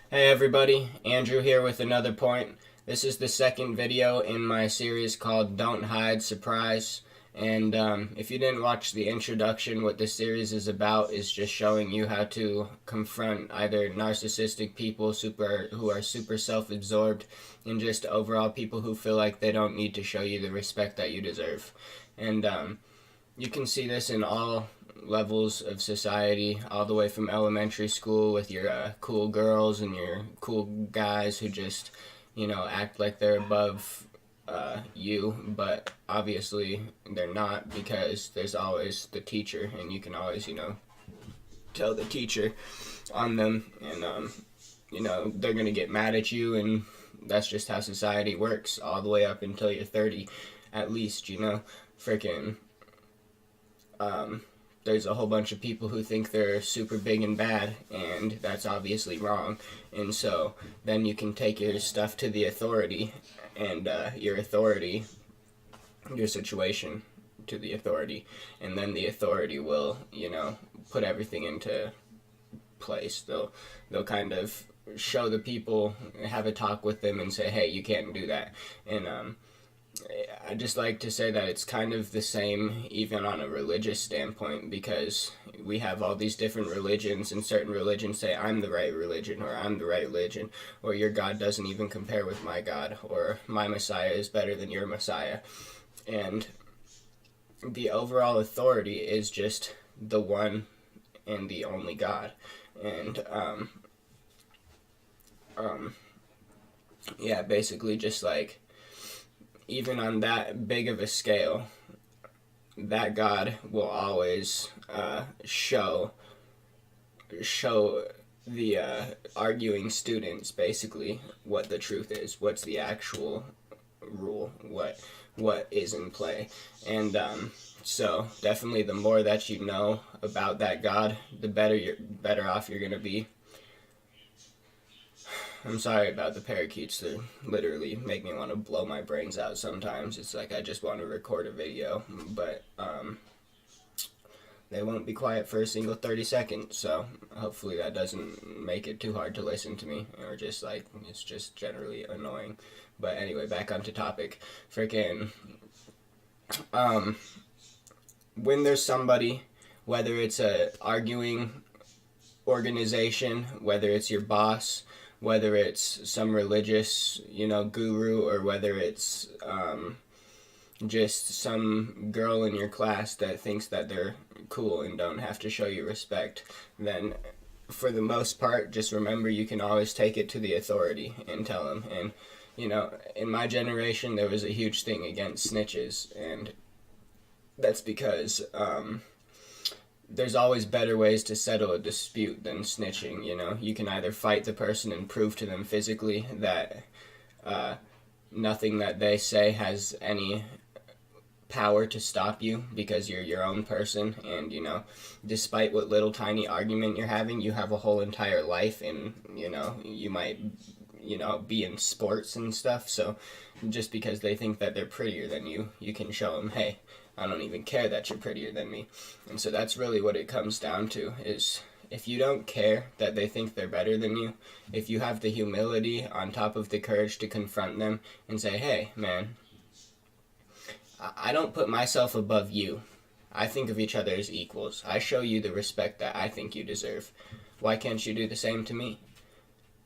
Hey everybody, Andrew here with another point. This is the second video in my series called Don't Hide, Surprise. And if you didn't watch the introduction, what this series is about is just showing you how to confront either narcissistic people who are super self-absorbed and just overall people who feel like they don't need to show you the respect that you deserve. And you can see this in all levels of society, all the way from elementary school with your cool girls and your cool guys who just, act like they're above you, but obviously they're not because there's always the teacher, and you can always, tell the teacher on them, and, they're going to get mad at you, and that's just how society works all the way up until you're 30, at least, freaking there's a whole bunch of people who think they're super big and bad, and that's obviously wrong. And so then you can take your stuff to the authority, and your situation to the authority, and then the authority will, put everything into place. They'll kind of show the people, have a talk with them, and say, hey, you can't do that. And I just like to say that it's kind of the same even on a religious standpoint, because we have all these different religions, and certain religions say I'm the right religion, or I'm the right religion, or your God doesn't even compare with my God, or my Messiah is better than your Messiah. And the overall authority is just the one and the only God. And yeah, basically just like, even on that big of a scale, that God will always show the arguing students basically what the truth is, what's the actual rule, what is in play. And so definitely the more that you know about that God, the better off you're gonna be. I'm sorry about the parakeets. They literally make me want to blow my brains out sometimes. It's like I just want to record a video, but they won't be quiet for a single 30 seconds, so hopefully that doesn't make it too hard to listen to me, or just like, it's just generally annoying. But anyway, back onto topic. Freaking, when there's somebody, whether it's a arguing organization, whether it's your boss, whether it's some religious, guru, or whether it's just some girl in your class that thinks that they're cool and don't have to show you respect, then for the most part, just remember you can always take it to the authority and tell them. And, in my generation, there was a huge thing against snitches, and that's because there's always better ways to settle a dispute than snitching. You can either fight the person and prove to them physically that nothing that they say has any power to stop you, because you're your own person, and despite what little tiny argument you're having, you have a whole entire life, and you might be in sports and stuff. So just because they think that they're prettier than you, you can show them, hey, I don't even care that you're prettier than me. And so that's really what it comes down to, is if you don't care that they think they're better than you, if you have the humility on top of the courage to confront them and say, hey, man, I don't put myself above you. I think of each other as equals. I show you the respect that I think you deserve. Why can't you do the same to me?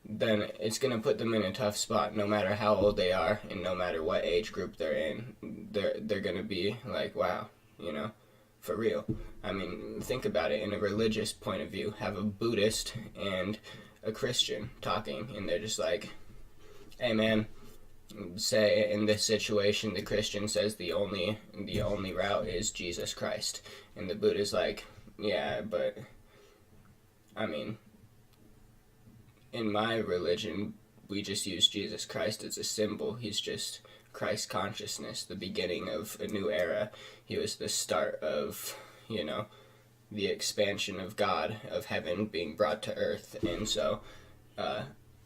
Then it's going to put them in a tough spot, no matter how old they are and no matter what age group they're in. They're going to be like, wow, for real. I mean, think about it in a religious point of view. Have a Buddhist and a Christian talking, and they're just like, hey man, say in this situation the Christian says the only route is Jesus Christ, and the Buddha's like, yeah, but I mean, in my religion, we just use Jesus Christ as a symbol. He's just Christ consciousness, the beginning of a new era. He was the start of, the expansion of God, of heaven being brought to earth. And so,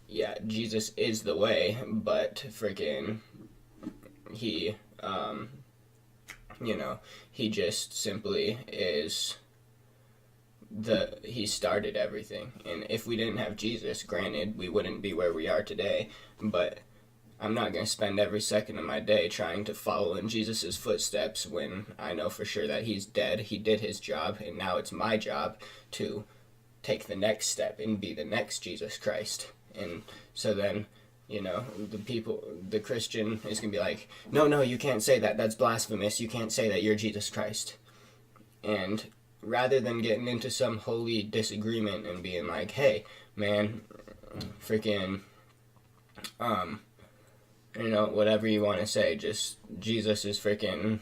yeah, Jesus is the way, but freaking, he, he just simply is he started everything. And if we didn't have Jesus, granted, we wouldn't be where we are today, but I'm not going to spend every second of my day trying to follow in Jesus' footsteps when I know for sure that he's dead. He did his job, and now it's my job to take the next step and be the next Jesus Christ. And so then, the Christian is going to be like, no, you can't say that. That's blasphemous. You can't say that you're Jesus Christ. And rather than getting into some holy disagreement and being like, hey, man, freaking, whatever you want to say, just Jesus is freaking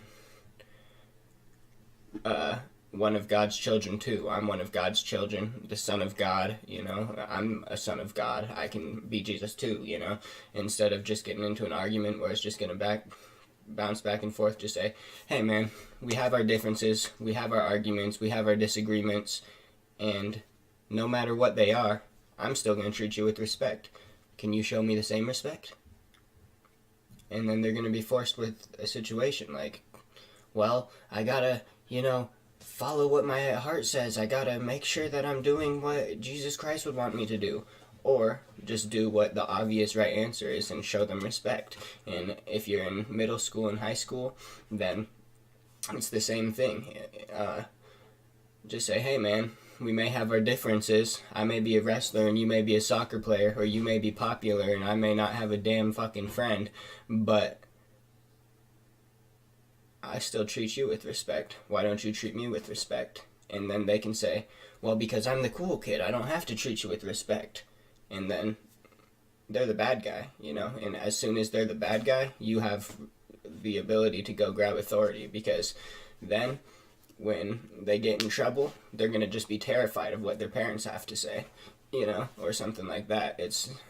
one of God's children too. I'm one of God's children, the Son of God, I'm a son of God. I can be Jesus too, instead of just getting into an argument where it's just going to bounce back and forth, just say, hey man, we have our differences, we have our arguments, we have our disagreements, and no matter what they are, I'm still going to treat you with respect. Can you show me the same respect? And then they're going to be forced with a situation like, well, I gotta, follow what my heart says. I gotta make sure that I'm doing what Jesus Christ would want me to do. Or just do what the obvious right answer is and show them respect. And if you're in middle school and high school, then it's the same thing. Just say, hey man, we may have our differences. I may be a wrestler and you may be a soccer player, or you may be popular and I may not have a damn fucking friend, but I still treat you with respect. Why don't you treat me with respect? And then they can say, well, because I'm the cool kid, I don't have to treat you with respect. And then they're the bad guy, and as soon as they're the bad guy, you have the ability to go grab authority, because then when they get in trouble, they're going to just be terrified of what their parents have to say, or something like that.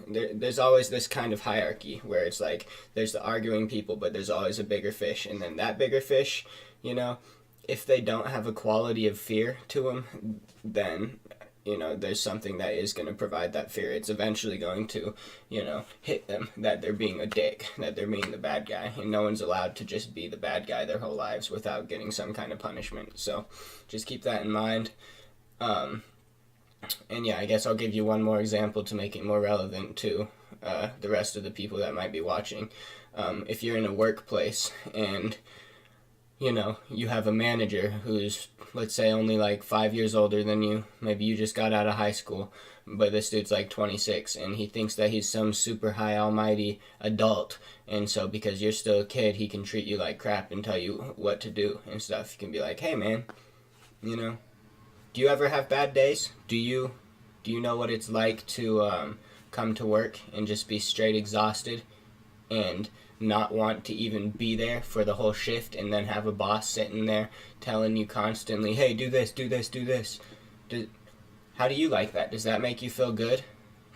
There's always this kind of hierarchy where it's like there's the arguing people, but there's always a bigger fish, and then that bigger fish, if they don't have a quality of fear to them, then there's something that is going to provide that fear. It's eventually going to, hit them that they're being a dick, that they're being the bad guy. And no one's allowed to just be the bad guy their whole lives without getting some kind of punishment. So just keep that in mind. And yeah, I guess I'll give you one more example to make it more relevant to the rest of the people that might be watching. If you're in a workplace and you have a manager who's, let's say, only like 5 years older than you. Maybe you just got out of high school, but this dude's like 26, and he thinks that he's some super high almighty adult. And so because you're still a kid, he can treat you like crap and tell you what to do and stuff. You can be like, hey man, do you ever have bad days? Do you know what it's like to come to work and just be straight exhausted and not want to even be there for the whole shift, and then have a boss sitting there telling you constantly, hey, do this, do this, do this. How do you like that? Does that make you feel good?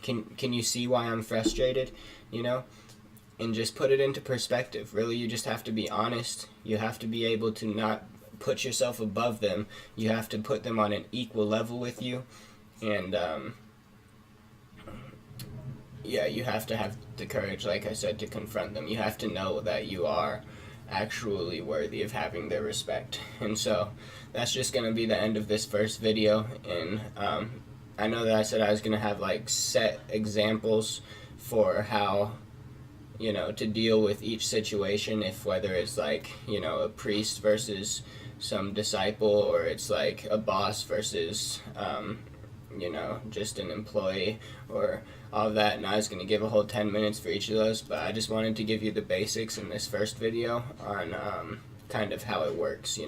Can you see why I'm frustrated? And just put it into perspective. Really, you just have to be honest. You have to be able to not put yourself above them. You have to put them on an equal level with you. And you have to have the courage, like I said, to confront them. You have to know that you are actually worthy of having their respect. And so that's just going to be the end of this first video. And I know that I said I was going to have like set examples for how to deal with each situation, if whether it's like a priest versus some disciple, or it's like a boss versus just an employee, or all of that. And I was going to give a whole 10 minutes for each of those, but I just wanted to give you the basics in this first video on kind of how it works,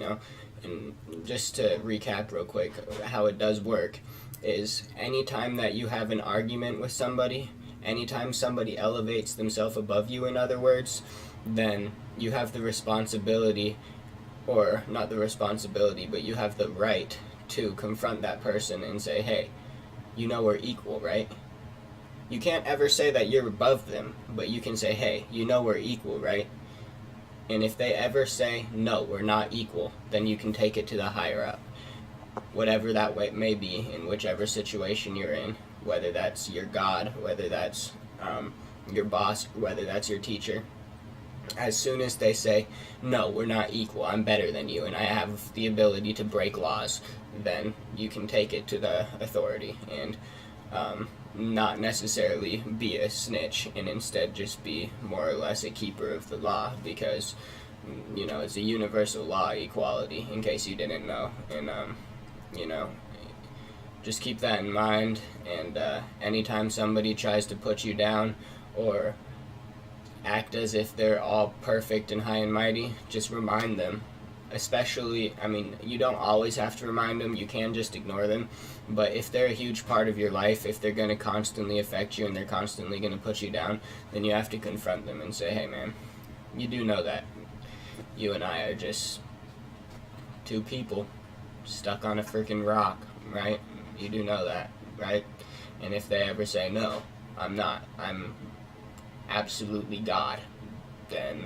And just to recap real quick, how it does work is anytime that you have an argument with somebody, anytime somebody elevates themselves above you, in other words, then you have the responsibility, or not the responsibility, but you have the right to confront that person and say, hey, we're equal, right? You can't ever say that you're above them, but you can say, hey, we're equal, right? And if they ever say, no, we're not equal, then you can take it to the higher up. Whatever that way may be, in whichever situation you're in, whether that's your God, whether that's your boss, whether that's your teacher. As soon as they say, no, we're not equal, I'm better than you, and I have the ability to break laws, then you can take it to the authority and not necessarily be a snitch, and instead just be more or less a keeper of the law, because it's a universal law, equality, in case you didn't know. And just keep that in mind. And anytime somebody tries to put you down or act as if they're all perfect and high and mighty, just remind them. Especially, you don't always have to remind them, you can just ignore them, but if they're a huge part of your life, if they're going to constantly affect you and they're constantly going to put you down, then you have to confront them and say, hey man, you do know that you and I are just two people stuck on a freaking rock, right? You do know that, right? And if they ever say, no, I'm not, I'm absolutely God, then,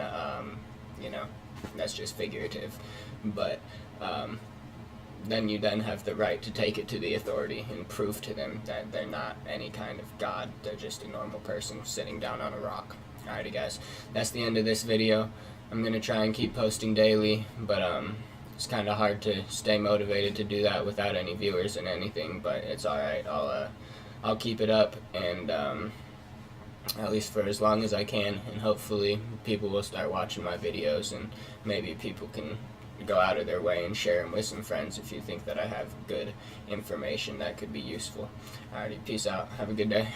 that's just figurative. But then you then have the right to take it to the authority and prove to them that they're not any kind of God, they're just a normal person sitting down on a rock. Alrighty guys, that's the end of this video. I'm going to try and keep posting daily, but it's kind of hard to stay motivated to do that without any viewers and anything, but it's alright. I'll keep it up, and at least for as long as I can, and hopefully people will start watching my videos, and maybe people can go out of their way and share them with some friends if you think that I have good information that could be useful. Alrighty, peace out. Have a good day.